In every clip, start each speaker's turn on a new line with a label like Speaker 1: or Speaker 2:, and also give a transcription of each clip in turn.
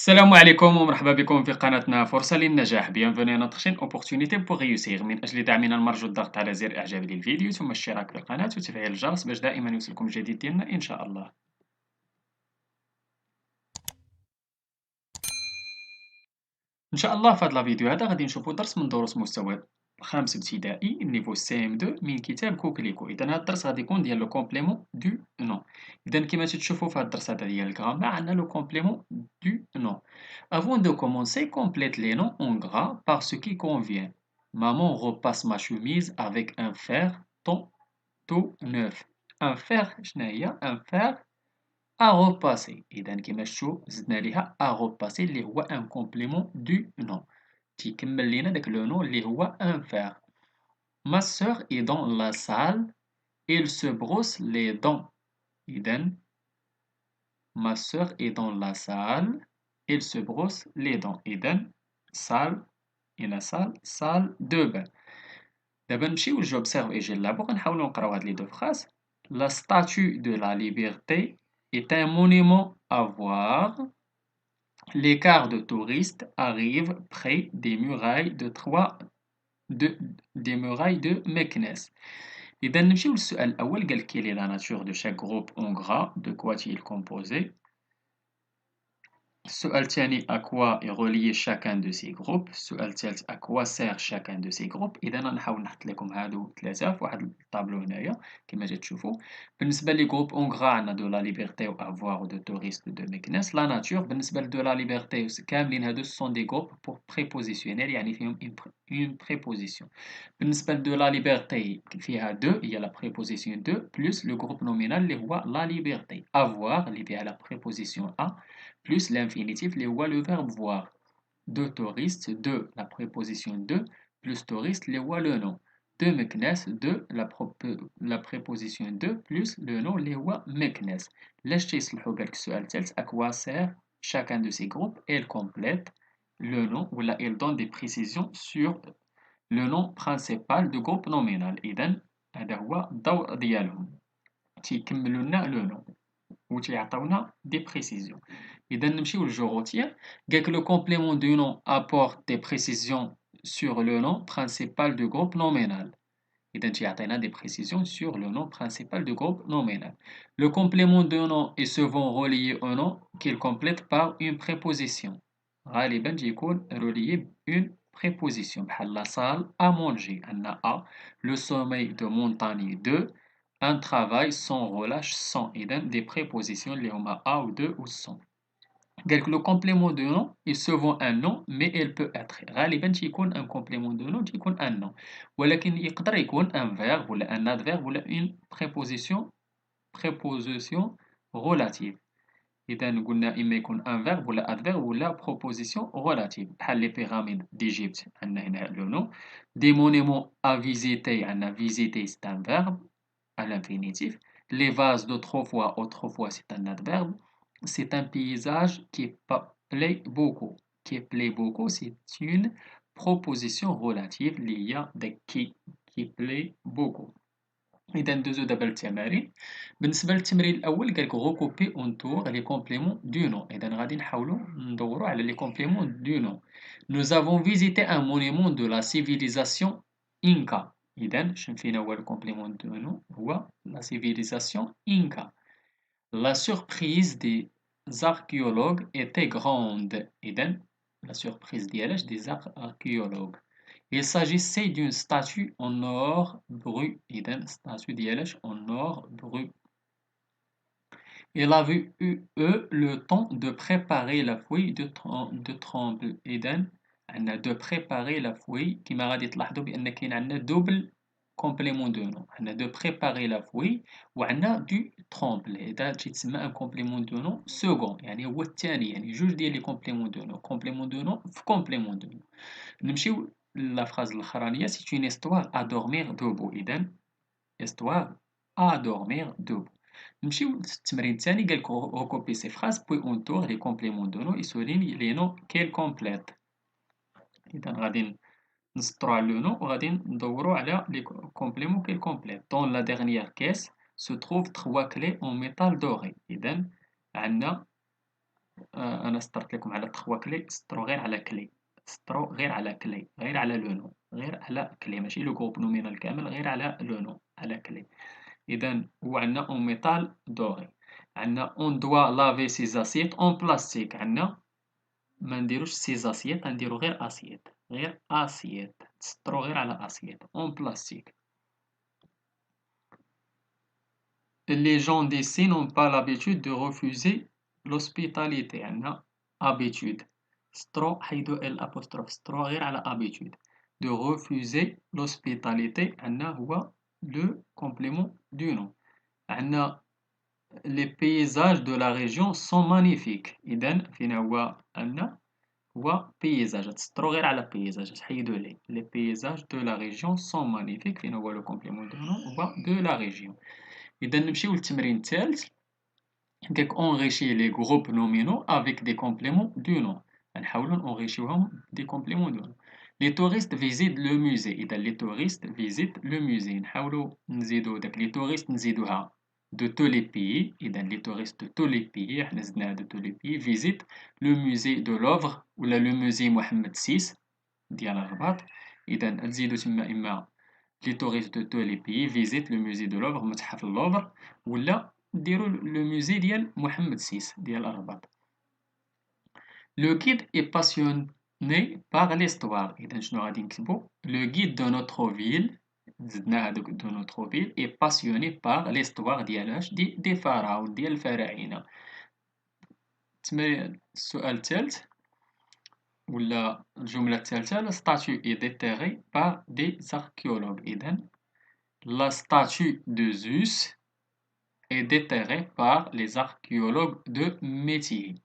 Speaker 1: السلام عليكم ومرحبا بكم في قناتنا فرصة للنجاح. Bienvenue à notre chaîne Opportunité pour réussir. من أجل دعمنا المرجو الضغط على زر إعجاب للفيديو ثم الاشتراك في القناة وتفعيل الجرس باش دائما يوصلكم الجديد ديالنا إن شاء الله. إن شاء الله في هذا الفيديو هذا غادي نشوفوا درس من دروس مستوى الخامس ابتدائي النيفو سي ام 2 من كتاب كوكليكو. إذا هذا الدرس غادي يكون ديال لو كومبليمون دو نون. إذا كما تشوفوا في هذا الدرس هذا ديال الغرامار عندنا لو كومبليمون دو نون. Avant de commencer, complète les noms en gras par ce qui convient. Maman repasse ma chemise avec un fer tout neuf. Un fer, شنو هي؟ Un fer à repasser. إذا كما تشوف زدنا ليها à repasser اللي هو un complément du nom. تيكمل لينا داك لو نو اللي هو un fer. Ma sœur est dans la salle, elle se brosse les dents. إذا ma sœur est dans la salle, elle se brosse les dents. إذا salle إلى salle de bain. دابا نمشيو لجوبسيرف et j'élabore غنحاولو نقراو هاد لي دو phrases. La statue de la liberté est un monument à voir. Les cars de touristes arrivent près des murailles des murailles de Meknès. إذا نمشيو للسؤال الأول قال quelle est la nature de chaque groupe en gras, de quoi est-il composé. السؤال الثاني à quoi est relié chacun de ces groupes. السؤال الثالث à quoi sert chacun de ces groupes. إذا نحاول نحط لكم هادو ثلاثة في واحد الطابلو هنايا كما تشوفوا. بالنسبة لي جروب اون غرا عندنا دو لا ليبرتي و افوار و دو توريست دو مكناس. لا ناتور بالنسبة لدو لا ليبرتي كاملين هادو سون دي جروب بور بريبوزيسيونيل يعني فيهم اون بريبوزيسيون. بالنسبة لدو لا ليبرتي فيها دو هي لا بريبوزيسيون دو بلس لو جروب نومينال اللي هو لا ليبرتي. افوار اللي فيها لا بريبوزيسيون ا plus l'infinitif, les voix le verbe voir. De touriste, de la préposition de, plus touriste, les voix le nom. De meknes, de la préposition de, plus le nom, les voix meknes. Laisse يصلحوا بالك السؤال الثالث à quoi sert chacun de ces groupes. Elle complète le nom ou là elle donne des précisions sur le nom principal du groupe nominal. إذن هذا هو الدور ديالهم تيكملوا لنا le nom وتيعطيونا des précisions. إذا نمشيو للجغوتية. قالك le complément du nom apporte des précisions sur le nom principal du groupe nominal. إذا تيعطينا des précisions sur le nom principal du groupe nominal. Le complément du nom est souvent relié au nom qu'il complète par une préposition. غالبا تيكون relié une préposition بحال la salle à manger عندنا a, le sommeil de montagne de, un travail sans relâche sans. إذا des prépositions اللي هما a ou de ou sans. قالك le complément de nom est souvent un nom mais elle peut être غالبا تيكون un complément de nom تيكون un nom ولكن يقدر يكون un verbe ولا un adverbe ولا une préposition relative. إذا قلنا إما يكون un verbe ولا adverbe ولا proposition relative بحال les pyramides d'Égypte عندنا هنا le nom. Des monuments à visiter عندنا visiter c'est un verbe à l'infinitif. Les vases autrefois c'est un adverbe. C'est un paysage qui plaît beaucoup. Qui plaît beaucoup, c'est une proposition relative liée avec qui plaît beaucoup. إذا ندوزو دابا للتمارين. بالنسبة للتمرين الأول قالك recouper entour les compléments du nom. إذا غادي نحاولو ندورو على les compléments du nom. Nous avons visité un monument de la civilisation Inca. إذا شنو فينا هو le complément du nom هو la civilisation Inca. La surprise des archéologues était grande. إذن la surprise des archéologues. Il s'agissait d'une statue en or brut. إذن statue en or brut. Il avait eu le temps de préparer la fouille de tremble. إذن عندنا de préparer la fouille كما غادي تلاحظوا بأن كاين عندنا double complément de nom. عندنا de préparer la fouille وعندنا du tremble. هذا تيتسمى un complément de nom second يعني هو الثاني يعني جوج ديال لي complément de nom. complément de nom في complément de nom. نمشيو لا phrase الأخرانية c'est une histoire à dormir debout. إذا histoire à dormir debout. نمشيو للتمرين الثاني قالك recopie ces phrases puis entoure les compléments de nom et souligne les noms qu'elles complètent. إذا غادي نسطروا على لو نو وغادي ندوروا على لي كومبليمون كيل كومبليت. Dans la dernière caisse se trouvent 3 clés en métal doré. إذا عندنا أنا سطرت لكم على 3 كلي، سطروا غير على كلي، سطروا غير على كلي، غير على لو نو، غير على كلي، ماشي لو جروب نومينال كامل، غير على لو نو، على كلي. إذا وعندنا اون ميتال دوري، عندنا اون دوا لافي سي زاسيت اون بلاستيك، عندنا ما نديروش سي زاسيت، غنديرو غير اسيت، غير اسيت، تسطرو غير على اسيت اون بلاستيك. Les gens d'ici n'ont pas l'habitude de refuser l'hospitalité. عندنا habitude. سطرو حيدو ال apostrophe، سطرو غير على habitude. De refuser l'hospitalité عندنا هو le complément du nom. عندنا les paysages de la région sont magnifiques. إذن فين هو عندنا هو paysage، تسطرو غير على paysage، تحيدو ليه. Les paysages de la région sont magnifiques. فين هو le complément du nom هو de la région. إذا نمشيو للتمرين الثالث. قالك enrichir les groupes nominaux avec des compléments du nom. نحاولوا نenrichيوهم des compléments du nom. Les touristes visitent le musée. إذا les touristes visitent le musée. نحاولوا نزيدو داك les touristes نزيدوها de tous les pays. إذا les touristes de tous les pays حنا زدناها de tous les pays visitent le musée de Louvre ولا le musée محمد VI ديال الرباط. إذا تزيدو تما إما les touristes de tous les pays visitent le musée de Louvre متحف اللوفر، ولا ديروا le musée ديال محمد VI ديال الرباط. Le guide est passionné par l'histoire. إذا شنو غادي نكتبو؟ Le guide de notre ville زدنا هادوك de notre ville est passionné par l'histoire ديالاش دي فراعنة ديال الفراعنة. السؤال الثالث ولا الجملة الثالثة la statue est déterrée par des archéologues. إذا la statue de Zeus est déterrée par les archéologues de métier.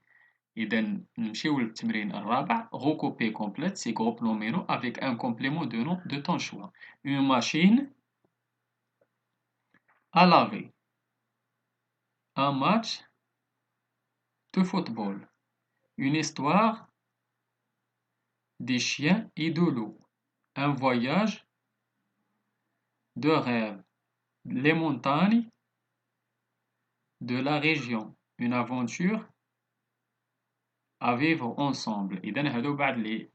Speaker 1: إذا نمشيو للتمرين الرابع. Recouper complète ces groupes nominaux avec un complément de nom de ton choix. Une machine à laver. Un match de football. Une histoire des chiens et de loups. Un voyage de rêve. Les montagnes de la région. Une aventure à vivre ensemble. إذا هادو بعد لي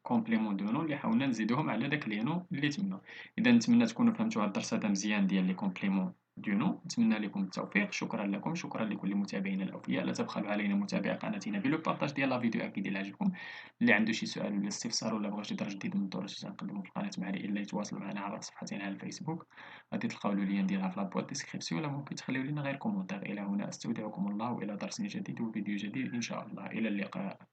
Speaker 1: كومبليمون دو نو اللي حاولنا نزيدوهم على داك لي نو اللي تما. إذا نتمنى تكونوا فهمتوا هاد الدرس هذا مزيان ديال لي كومبليمون دو نو. نتمنى لكم التوفيق. شكرا لكم، شكرا لكل متابعينا الأوفياء. لا تبخلوا علينا متابعة قناتنا بلو بارطاج ديال لا فيديو أكيد إلا عجبكم. اللي عنده شي سؤال ولا استفسار ولا بغى شي درس جديد من الدروس اللي تنقدمو في القناة معنا إلا يتواصل معنا عبر صفحتنا على الفيسبوك، غادي تلقاو اللين ديالها في لابواط ديسكريبسيون، ولا ممكن تخليو لنا غير كومونتير. إلى هنا أستودعكم الله وإلى درس جديد وفيديو جديد إن شاء الله. إلى اللقاء.